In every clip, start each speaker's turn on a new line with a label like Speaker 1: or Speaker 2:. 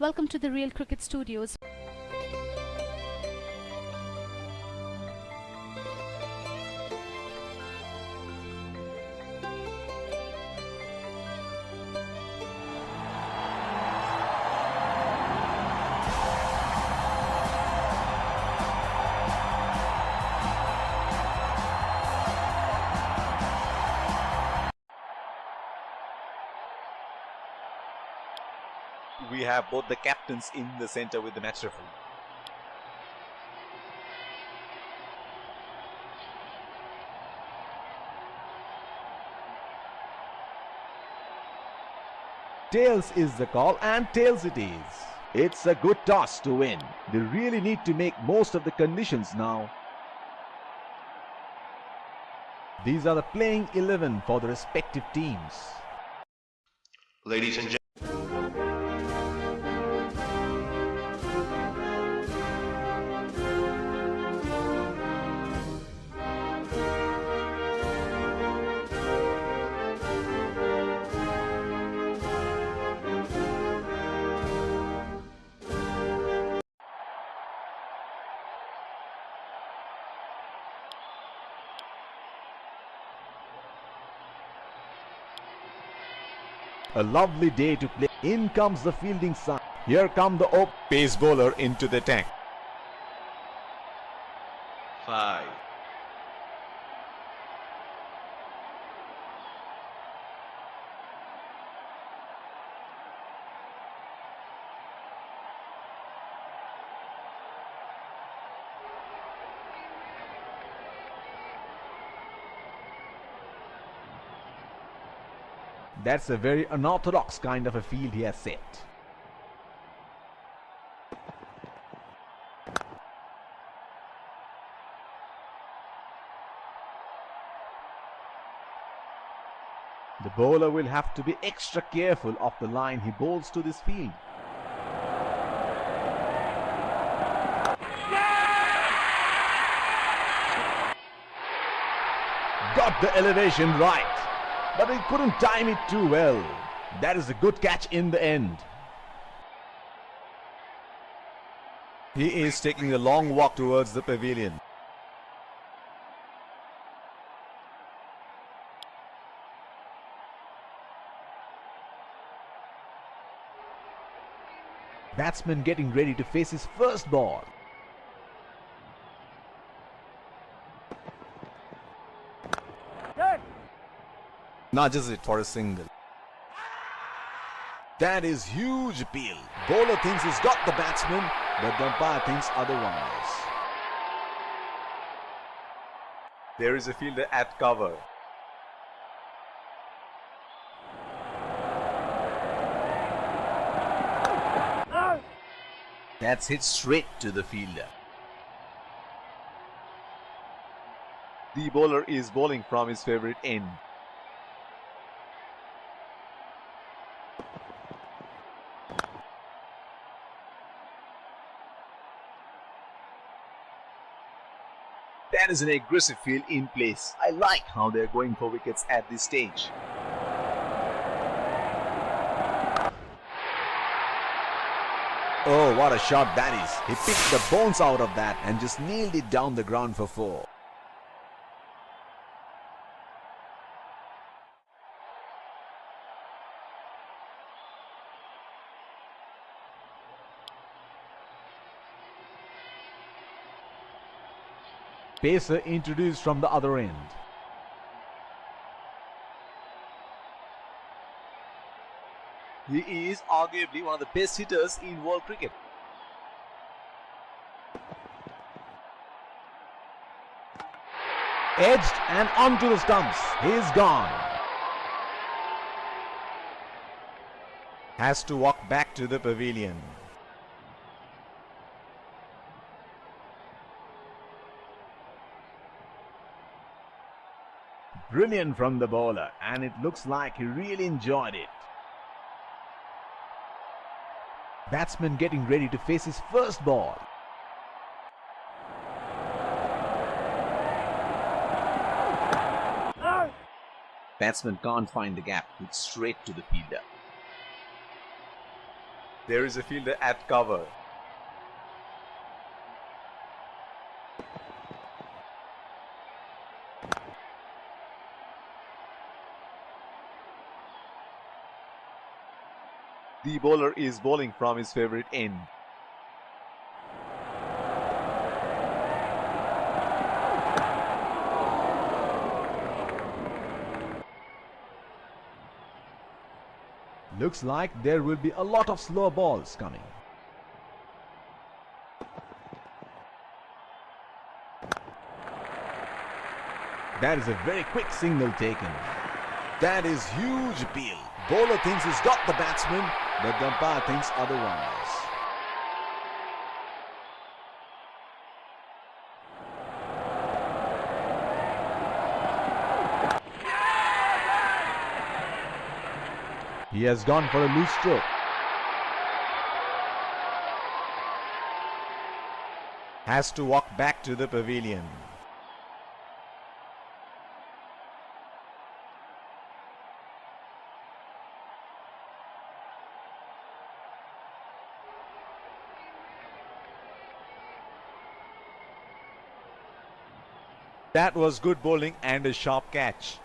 Speaker 1: Welcome to the Real Cricket Studios.
Speaker 2: We have both the captains in the center with the match referee.
Speaker 3: Tails is the call, and tails it is. It's a good toss to win. They really need to make most of the conditions now. These are the playing 11 for the respective teams.
Speaker 4: Ladies and gentlemen,
Speaker 3: A lovely day to play. In comes the fielding side. Here come the
Speaker 2: Pace bowler into the attack.
Speaker 4: 5,
Speaker 3: That's a very unorthodox kind of a field he has set. The bowler will have to be extra careful of the line he bowls to this field. Got the elevation right, but he couldn't time it too well. That is a good catch in the end.
Speaker 2: He is taking a long walk towards the pavilion.
Speaker 3: Batsman getting ready to face his first ball.
Speaker 2: Nudges it for a single.
Speaker 3: That is huge appeal. Bowler thinks he's got the batsman, but the umpire thinks otherwise.
Speaker 2: There is a fielder at cover.
Speaker 3: That's hit straight to the fielder.
Speaker 2: The bowler is bowling from his favorite end. That is an aggressive field in place. I like how they're going for wickets at this stage.
Speaker 3: Oh, what a shot that is. He picked the bones out of that and just nailed it down the ground for 4. Pacer introduced from the other end.
Speaker 2: He is arguably one of the best hitters in world cricket.
Speaker 3: Edged and onto the stumps. He's gone.
Speaker 2: Has to walk back to the pavilion.
Speaker 3: Brilliant from the bowler, and it looks like he really enjoyed it. Batsman getting ready to face his first ball. Batsman can't find the gap. It's straight to the fielder.
Speaker 2: There is a fielder at cover. The bowler is bowling from his favorite end.
Speaker 3: Looks like there will be a lot of slow balls coming. That is a very quick single taken. That is huge appeal. Bowler thinks he's got the batsman, but the umpire thinks otherwise. He has gone for a loose stroke.
Speaker 2: Has to walk back to the pavilion. That was good bowling and a sharp catch.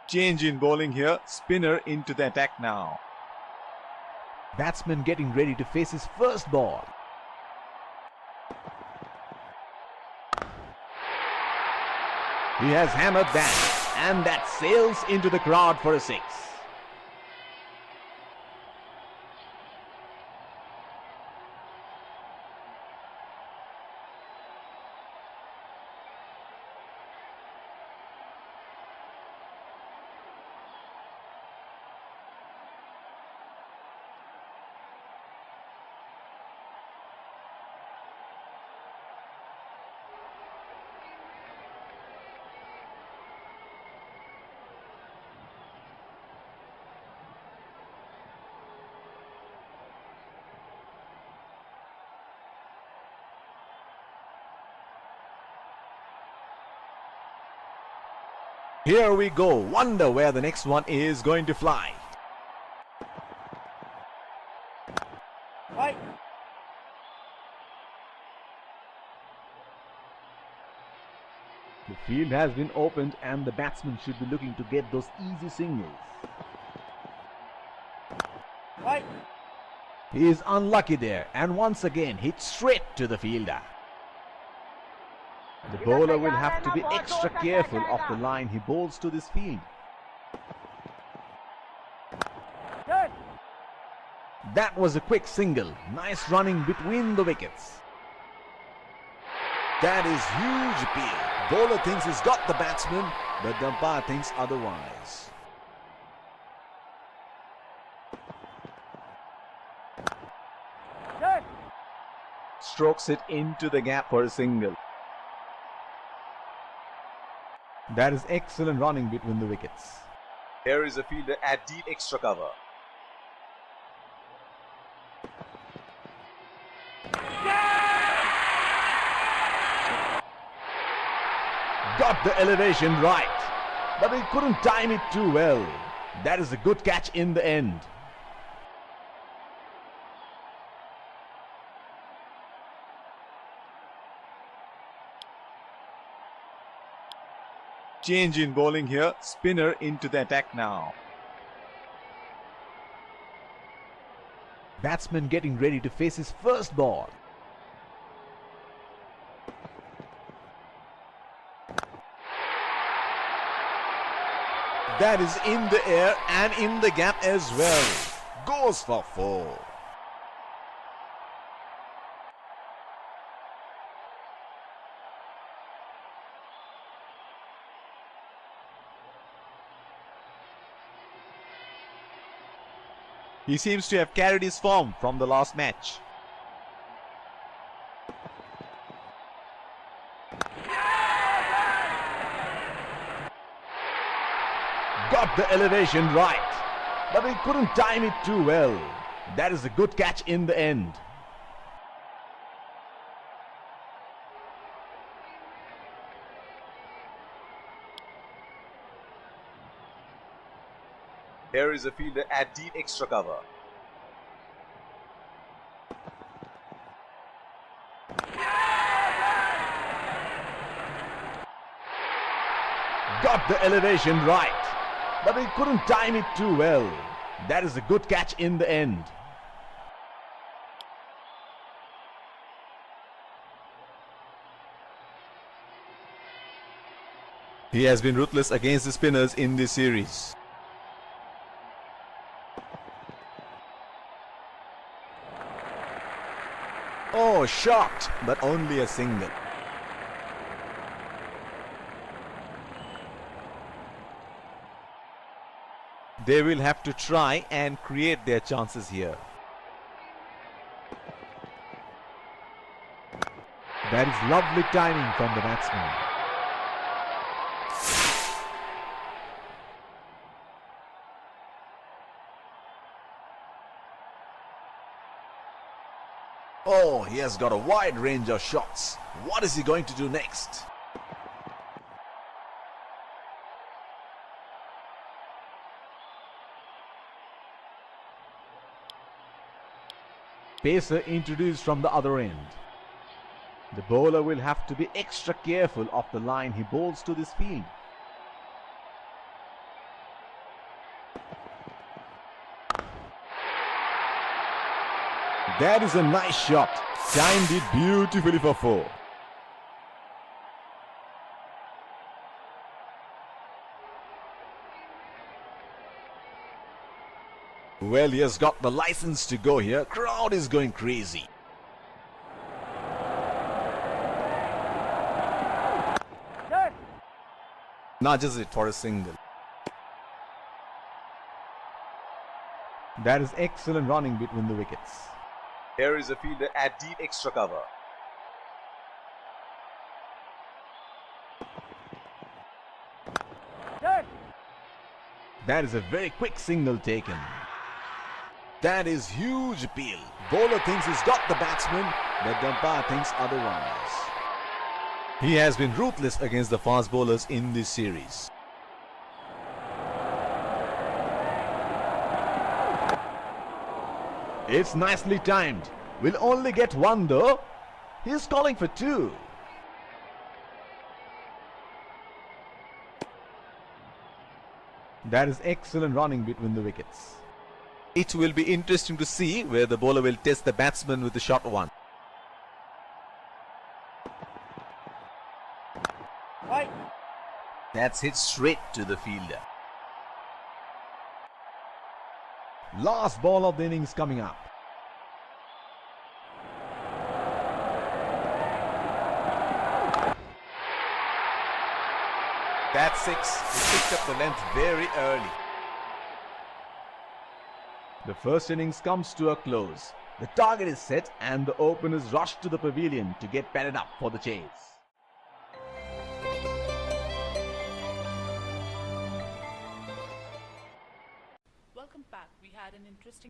Speaker 2: Change in bowling here. Spinner into the attack now.
Speaker 3: Batsman getting ready to face his first ball. He has hammered that, and that sails into the crowd for a six.
Speaker 2: Here we go. Wonder where the next one is going to fly.
Speaker 5: Right.
Speaker 3: The field has been opened and the batsman should be looking to get those easy singles.
Speaker 5: Right.
Speaker 3: He is unlucky there and once again hits straight to the fielder. The bowler will have to be extra careful of the line he bowls to this field.
Speaker 5: Good.
Speaker 3: That was a quick single. Nice running between the wickets.
Speaker 2: That is huge appeal. Bowler thinks he's got the batsman, but the umpire thinks otherwise.
Speaker 5: Good.
Speaker 2: Strokes it into the gap for a single.
Speaker 3: That is excellent running between the wickets.
Speaker 2: Here is a fielder at deep extra cover.
Speaker 3: Got the elevation right, but he couldn't time it too well. That is a good catch in the end.
Speaker 2: Change in bowling here. Spinner into the attack now.
Speaker 3: Batsman getting ready to face his first ball.
Speaker 2: That is in the air and in the gap as well. Goes for 4. He seems to have carried his form from the last match.
Speaker 3: Got the elevation right, but he couldn't time it too well. That is a good catch in the end.
Speaker 2: Here is a fielder at deep extra cover.
Speaker 3: Got the elevation right, but he couldn't time it too well. That is a good catch in the end.
Speaker 2: He has been ruthless against the spinners in this series.
Speaker 3: Oh, shot, but only a single.
Speaker 2: They will have to try and create their chances here.
Speaker 3: That is lovely timing from the batsman. Oh, he has got a wide range of shots. What is he going to do next? Pacer introduced from the other end. The bowler will have to be extra careful of the line he bowls to this field. That is a nice shot. Timed it beautifully for 4. Well, he has got the license to go here. Crowd is going crazy.
Speaker 5: Good.
Speaker 2: Nudges it for a single.
Speaker 3: That is excellent running between the wickets.
Speaker 2: Here is a fielder at deep extra cover.
Speaker 5: Good.
Speaker 3: That is a very quick single taken. That is huge appeal. Bowler thinks he's got the batsman, but the umpire thinks otherwise.
Speaker 2: He has been ruthless against the fast bowlers in this series.
Speaker 3: It's nicely timed. We'll only get 1 though. He's calling for 2. That is excellent running between the wickets.
Speaker 2: It will be interesting to see where the bowler will test the batsman with the short one.
Speaker 5: Right.
Speaker 2: That's hit straight to the fielder.
Speaker 3: Last ball of the innings coming up.
Speaker 2: That's 6. He picked up the length very early.
Speaker 3: The first innings comes to a close. The target is set and the openers rush to the pavilion to get padded up for the chase.
Speaker 1: Welcome back. We had an interesting.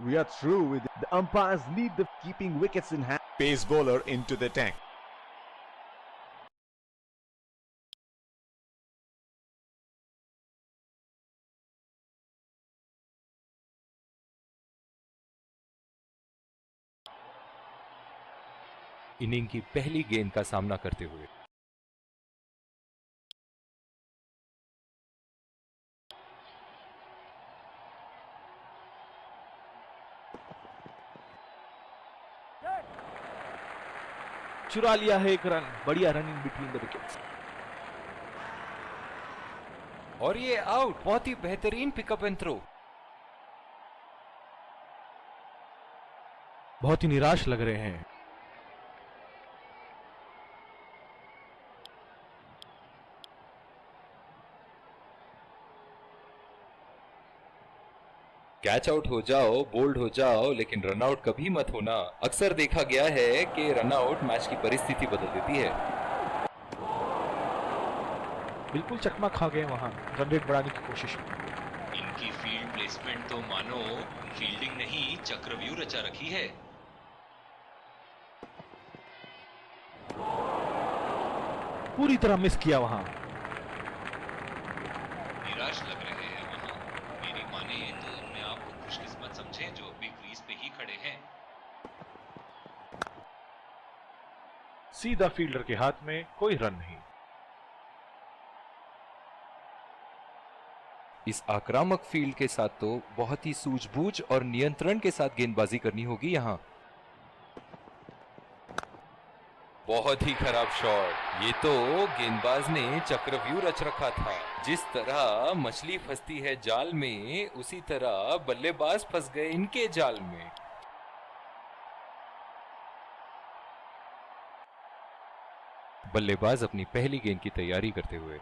Speaker 3: We are through with it. The umpires lead the keeping wickets in hand.
Speaker 2: Pace bowler into the tank.
Speaker 6: Inning की पहली गेंद का सामना करते हुए चुरा लिया है एक रन. बढ़िया रनिंग बिटवीन द विकेट्स और ये आउट. बहुत ही बेहतरीन पिकअप एंड थ्रो. बहुत ही निराश लग रहे हैं. कैच आउट हो जाओ, बोल्ड हो जाओ, लेकिन रन आउट कभी मत होना. अक्सर देखा गया है कि रन आउट मैच की परिस्थिति बदल देती है. बिल्कुल चकमा खा गए वहां रन रेट बढ़ाने की कोशिश में.
Speaker 7: इनकी फील्ड प्लेसमेंट तो मानो फील्डिंग नहीं चक्रव्यूह रचा रखी है.
Speaker 6: पूरी तरह मिस किया वहां.
Speaker 7: निराश लग रहे हैं वहाँ। मेरी माने तो अपने आप को खुशकिस्मत समझें जो अभी क्रीज पे ही खड़े हैं।
Speaker 8: सीधा फील्डर के हाथ में, कोई रन नहीं।
Speaker 6: इस आक्रामक फील्ड के साथ तो बहुत ही सूझबूझ और नियंत्रण के साथ गेंदबाजी करनी होगी यहाँ। बहुत ही खराब शॉट। ये तो गेंदबाज ने चक्रव्यूह रच रखा था। जिस तरह मछली फंसती है जाल में, उसी तरह बल्लेबाज फंस गए इनके जाल में। बल्लेबाज अपनी पहली गेंद की तैयारी करते हुए।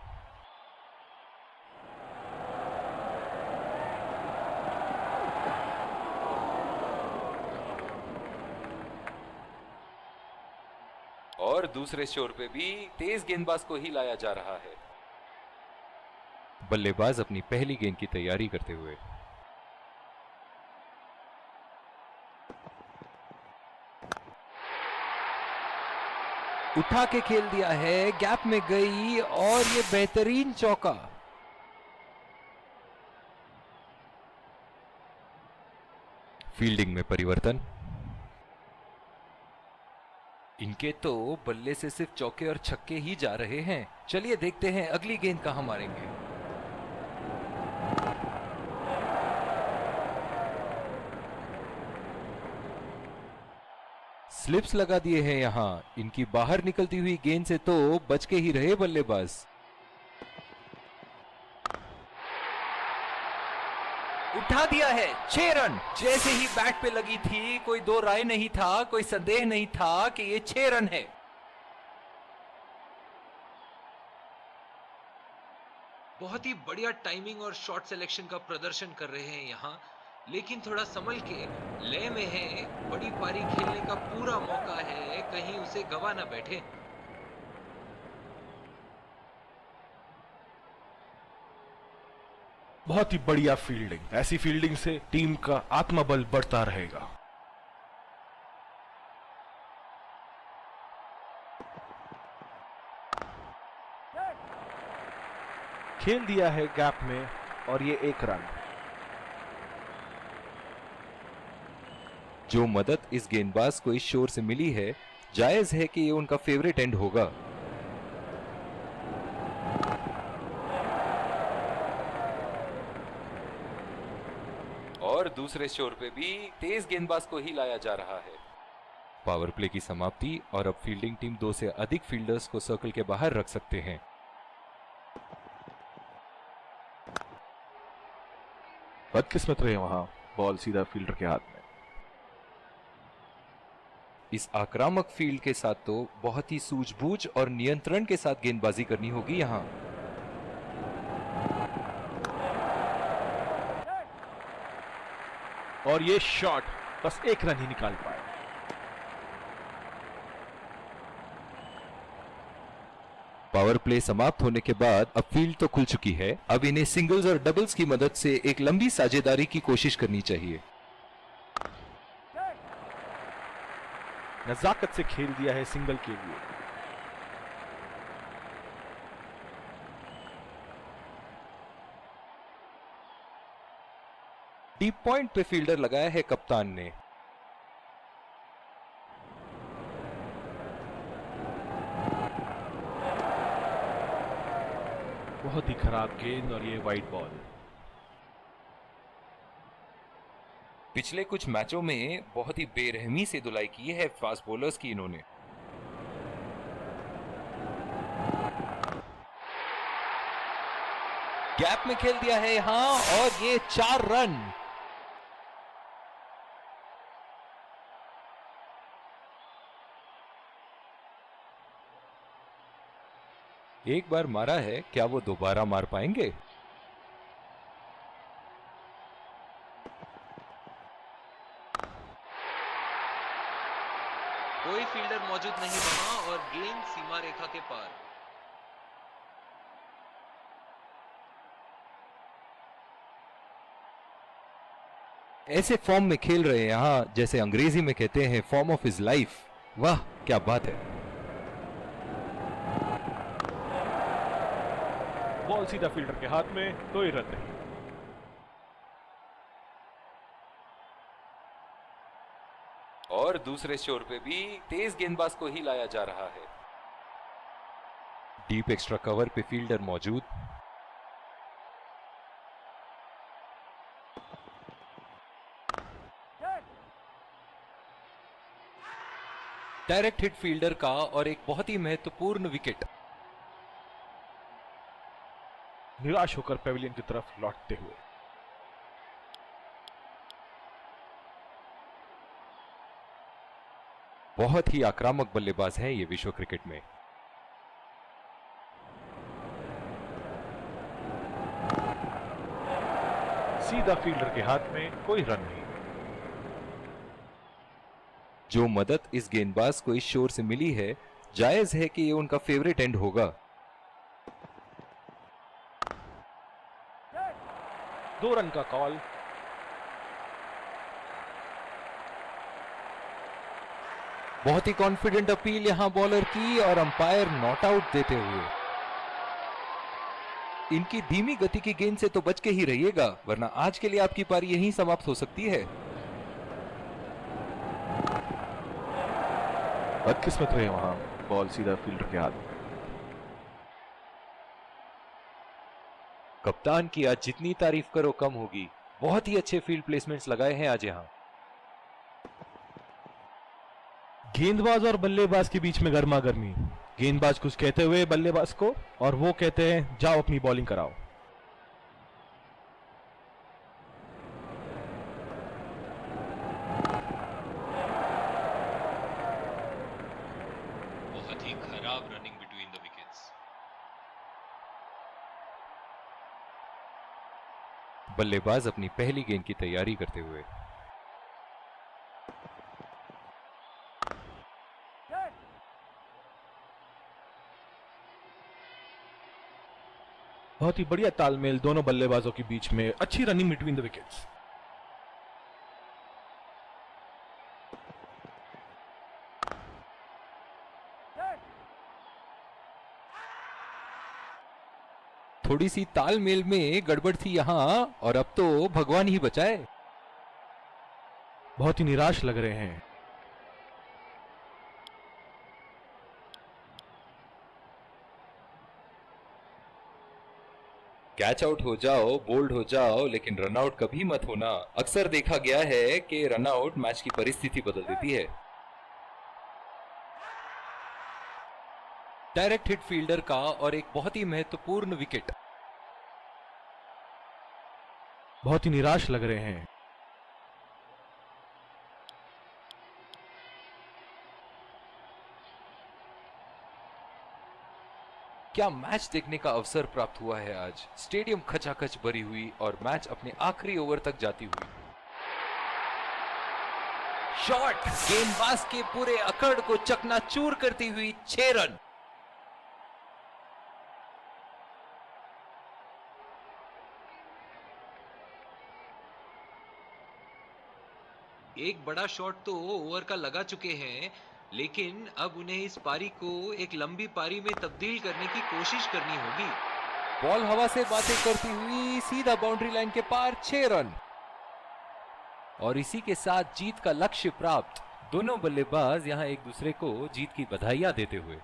Speaker 6: और दूसरे छोर पे भी तेज गेंदबाज को ही लाया जा रहा है। बल्लेबाज अपनी पहली गेंद की तैयारी करते हुए। उठा के खेल दिया है, गैप में गई और ये बेहतरीन चौका। फील्डिंग में परिवर्तन। इनके तो बल्ले से सिर्फ चौके और छक्के ही जा रहे हैं। चलिए देखते हैं अगली गेंद कहां मारेंगे। स्लिप्स लगा दिए हैं यहां। इनकी बाहर निकलती हुई गेंद से तो बच के ही रहे बल्लेबाज। उठा दिया है, 6 रन। जैसे ही बैट पे लगी थी, कोई दो राय नहीं था, कोई संदेह नहीं था कि ये 6 रन है।
Speaker 7: बहुत ही बढ़िया टाइमिंग और शॉट सिलेक्शन का प्रदर्शन कर रहे हैं यहाँ, लेकिन थोड़ा संभल के, लय में है। बड़ी पारी खेलने का पूरा मौका है, कहीं उसे गवा ना बैठे।
Speaker 8: बहुत ही बढ़िया फील्डिंग। ऐसी फील्डिंग से टीम का आत्मबल बढ़ता रहेगा। खेल दिया है गैप में और ये 1 रन।
Speaker 6: जो मदद इस गेंदबाज को इस शोर से मिली है, जायज है कि ये उनका फेवरेट एंड होगा। और दूसरे शोर पे भी तेज गेंदबाज को ही लाया जा रहा है। पावर प्ले की समाप्ति और अब फील्डिंग टीम 2 से अधिक फील्डर्स को सर्कल के बाहर रख सकते हैं।
Speaker 8: बदकिस्मत रहे वहां, बॉल सीधा फील्डर के हाथ में।
Speaker 6: इस आक्रामक फील्ड के साथ तो बहुत ही सूझबूझ और नियंत्रण के साथ गेंदबाजी करनी होगी यहां।
Speaker 8: और ये शॉट बस 1 रन ही निकाल पाए।
Speaker 6: पावर प्ले समाप्त होने के बाद अब फील्ड तो खुल चुकी है। अब इन्हें सिंगल्स और डबल्स की मदद से एक लंबी साझेदारी की कोशिश करनी चाहिए।
Speaker 8: नजाकत से खेल दिया है सिंगल के लिए।
Speaker 6: डीप पॉइंट पे फील्डर लगाया है कप्तान ने।
Speaker 8: बहुत ही खराब गेंद और ये वाइड बॉल।
Speaker 6: पिछले कुछ मैचों में बहुत ही बेरहमी से धुलाई की है फास्ट बॉलर्स की इन्होंने। गैप में खेल दिया है यहां और ये 4 रन। एक बार मारा है, क्या वो दोबारा मार पाएंगे?
Speaker 7: कोई फील्डर मौजूद नहीं वहां और गेंद सीमा रेखा के पार।
Speaker 6: ऐसे फॉर्म में खेल रहे हैं यहां, जैसे अंग्रेजी में कहते हैं फॉर्म ऑफ हिज लाइफ। वाह क्या बात है।
Speaker 8: बॉल सीधा फील्डर के हाथ में, कोई रन नहीं।
Speaker 6: और दूसरे शोर पे भी तेज गेंदबाज को ही लाया जा रहा है। डीप एक्स्ट्रा कवर पे फील्डर मौजूद। डायरेक्ट हिट फील्डर का और एक बहुत ही महत्वपूर्ण विकेट।
Speaker 8: निराश होकर पेविलियन की तरफ लौटते हुए।
Speaker 6: बहुत ही आक्रामक बल्लेबाज है ये विश्व क्रिकेट में।
Speaker 8: सीधा फील्डर के हाथ में, कोई रन नहीं।
Speaker 6: जो मदद इस गेंदबाज को इस शोर से मिली है, जायज है कि ये उनका फेवरेट एंड होगा।
Speaker 8: 2 रन का कॉल।
Speaker 6: बहुत ही कॉन्फिडेंट अपील यहां बॉलर की और अंपायर नॉट आउट देते हुए। इनकी धीमी गति की गेंद से तो बच के ही रहिएगा, वरना आज के लिए आपकी पारी यहीं समाप्त हो सकती है।
Speaker 8: बदकिस्मत रहे वहां, बॉल सीधा फील्डर के हाथ में।
Speaker 6: कप्तान की आज जितनी तारीफ करो कम होगी। बहुत ही अच्छे फील्ड प्लेसमेंट्स लगाए हैं आज यहां।
Speaker 8: गेंदबाज और बल्लेबाज के बीच में गर्मा गर्मी। गेंदबाज कुछ कहते हुए बल्लेबाज को, और वो कहते हैं जाओ अपनी बॉलिंग कराओ।
Speaker 7: बहुत ही खराब रनिंग बिटवीन द विकेट्स।
Speaker 6: बल्लेबाज अपनी पहली गेंद की तैयारी करते हुए।
Speaker 8: बहुत ही बढ़िया तालमेल दोनों बल्लेबाजों के बीच में। अच्छी रनिंग बिटवीन द विकेट्स।
Speaker 6: थोड़ी सी तालमेल में गड़बड़ थी यहां, और अब तो भगवान ही बचाए।
Speaker 8: बहुत ही निराश लग रहे हैं।
Speaker 6: कैच आउट हो जाओ, बोल्ड हो जाओ, लेकिन रन आउट कभी मत होना। अक्सर देखा गया है कि रन आउट मैच की परिस्थिति बदल देती है। डायरेक्ट हिट फील्डर का और एक बहुत ही महत्वपूर्ण विकेट।
Speaker 8: बहुत ही निराश लग रहे हैं।
Speaker 6: क्या मैच देखने का अवसर प्राप्त हुआ है आज। स्टेडियम खचाखच भरी हुई और मैच अपने आखिरी ओवर तक जाती हुई। शॉट गेंदबाज के पूरे अकड़ को चकनाचूर करती हुई 6 रन।
Speaker 7: एक बड़ा शॉट तो ओवर का लगा चुके हैं, लेकिन अब उन्हें इस पारी को एक लंबी पारी में तब्दील करने की कोशिश करनी होगी।
Speaker 6: बॉल हवा से बातें करती हुई सीधा बाउंड्री लाइन के पार 6 रन, और इसी के साथ जीत का लक्ष्य प्राप्त। दोनों बल्लेबाज यहां एक दूसरे को जीत की बधाइयां देते हुए।